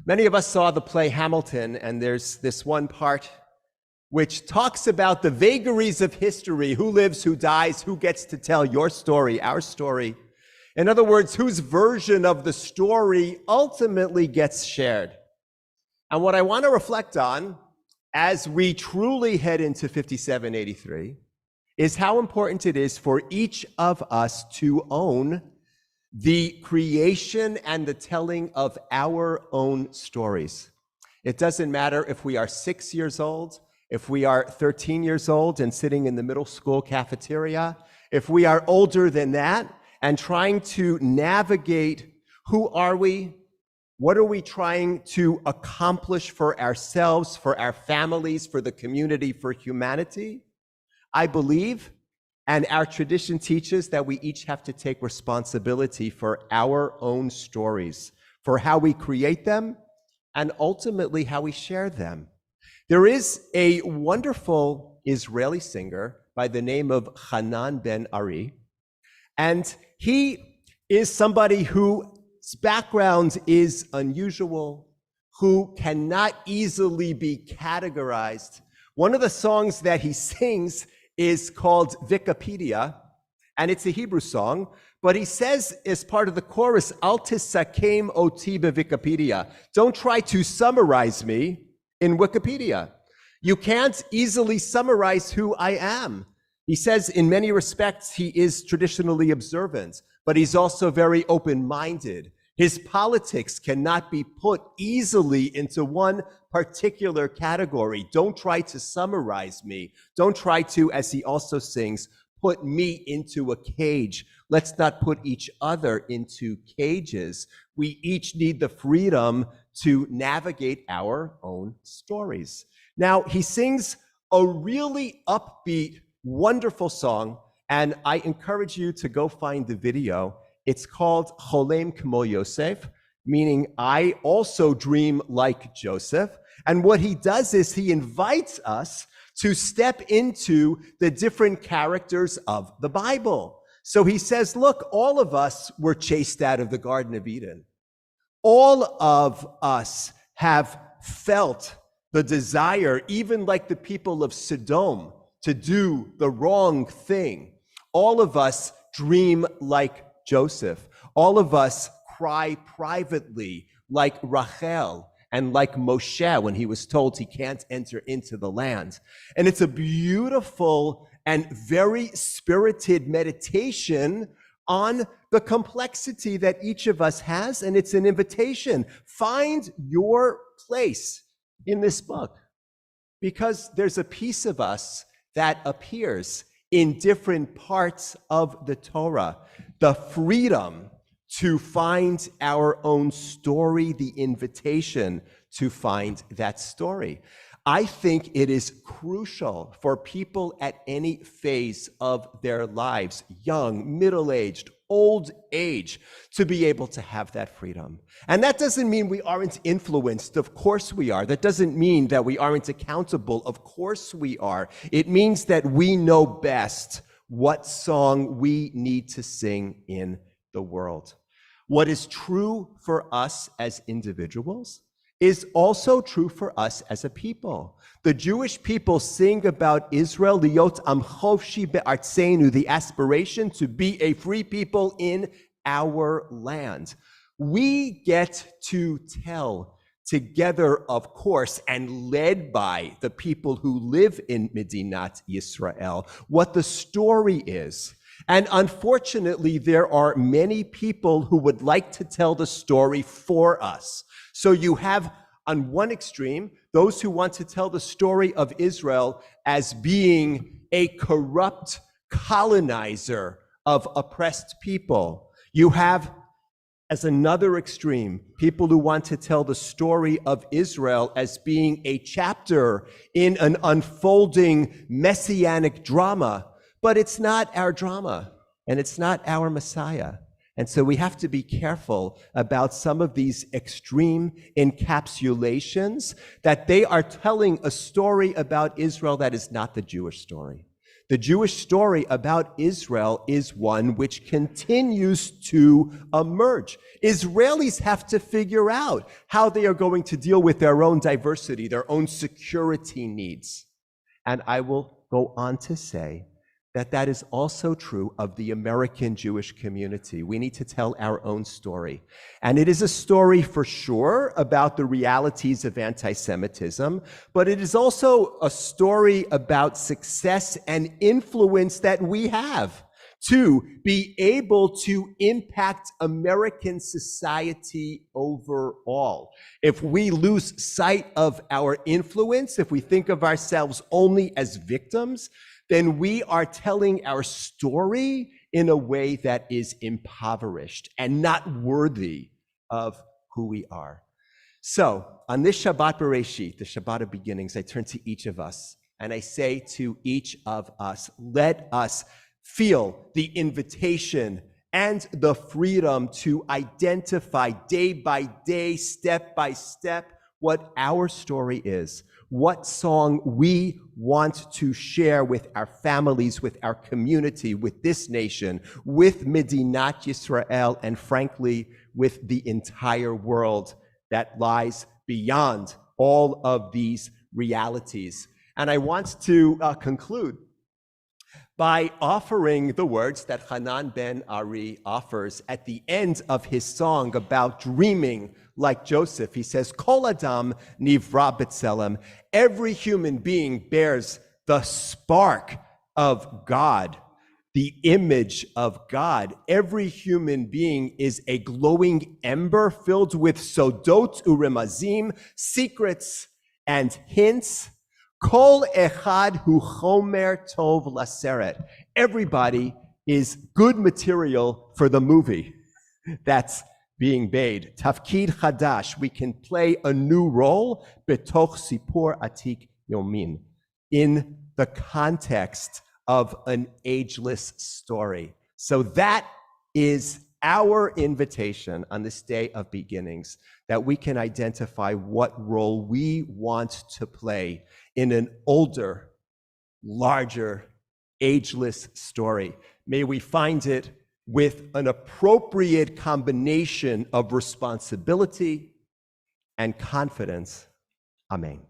Many of us saw the play Hamilton, and there's this one part which talks about the vagaries of history, who lives, who dies, who gets to tell your story, our story. In other words, whose version of the story ultimately gets shared. And what I want to reflect on as we truly head into 5783 is how important it is for each of us to own the creation and the telling of our own stories. It doesn't matter if we are 6 years old, if we are 13 years old and sitting in the middle school cafeteria, if we are older than that and trying to navigate who are we, what are we trying to accomplish for ourselves, for our families, for the community, for humanity. I believe, and our tradition teaches, that we each have to take responsibility for our own stories, for how we create them, and ultimately how we share them. There is a wonderful Israeli singer by the name of Hanan Ben Ari, and he is somebody whose background is unusual, who cannot easily be categorized. One of the songs that he sings is called Wikipedia, and it's a Hebrew song, but he says as part of the chorus, Al tisakem oti beWikipedia. Don't try to summarize me in Wikipedia. You can't easily summarize who I am. He says in many respects he is traditionally observant, but he's also very open-minded. His politics cannot be put easily into one particular category. Don't try to summarize me. Don't try to, as he also sings, put me into a cage. Let's not put each other into cages. We each need the freedom to navigate our own stories. Now, he sings a really upbeat, wonderful song, and I encourage you to go find the video. It's called Cholem K'mo Yosef, meaning I also dream like Joseph. And what he does is he invites us to step into the different characters of the Bible. So he says, look, all of us were chased out of the Garden of Eden. All of us have felt the desire, even like the people of Sodom, to do the wrong thing. All of us dream like Joseph. All of us cry privately like Rachel and like Moshe when he was told he can't enter into the land. And it's a beautiful and very spirited meditation on the complexity that each of us has, and it's an invitation. Find your place in this book, because there's a piece of us that appears in different parts of the Torah. The freedom to find our own story, the invitation to find that story. I think it is crucial for people at any phase of their lives, young, middle-aged, old age, to be able to have that freedom. And that doesn't mean we aren't influenced. Of course we are. That doesn't mean that we aren't accountable. Of course we are. It means that we know best what song we need to sing in the world. What is true for us as individuals is also true for us as a people. The Jewish people sing about Israel, Liot Am Chovshi Be'artzeinu, the aspiration to be a free people in our land. We get to tell together, of course, and led by the people who live in Medinat Yisrael, what the story is. And unfortunately, there are many people who would like to tell the story for us. So you have, on one extreme, those who want to tell the story of Israel as being a corrupt colonizer of oppressed people. You have, as another extreme, people who want to tell the story of Israel as being a chapter in an unfolding messianic drama. But it's not our drama, and it's not our Messiah. And so we have to be careful about some of these extreme encapsulations, that they are telling a story about Israel that is not the Jewish story. The Jewish story about Israel is one which continues to emerge. Israelis have to figure out how they are going to deal with their own diversity, their own security needs. And I will go on to say that that is also true of the American Jewish community. We need to tell our own story. And it is a story for sure about the realities of anti-Semitism, but it is also a story about success and influence that we have to be able to impact American society overall. If we lose sight of our influence, if we think of ourselves only as victims, then we are telling our story in a way that is impoverished and not worthy of who we are. So on this Shabbat Bereshit, the Shabbat of beginnings, I turn to each of us and I say to each of us, let us feel the invitation and the freedom to identify day by day, step by step, what our story is, what song we want to share with our families, with our community, with this nation, with Medinat Yisrael, and frankly, with the entire world that lies beyond all of these realities. And I want to conclude by offering the words that Hanan ben Ari offers at the end of his song about dreaming like Joseph. He says, Kol Adam Nivra B'Tselem. Every human being bears the spark of God, the image of God. Every human being is a glowing ember filled with sodot uremazim, secrets and hints. Kol echad hu chomer tov laseret. Everybody is good material for the movie that's being made. Tafkid chadash. We can play a new role betoch sipur atik yomin, in the context of an ageless story. So that is our invitation on this day of beginnings, that we can identify what role we want to play in an older, larger, ageless story. May we find it with an appropriate combination of responsibility and confidence. Amen.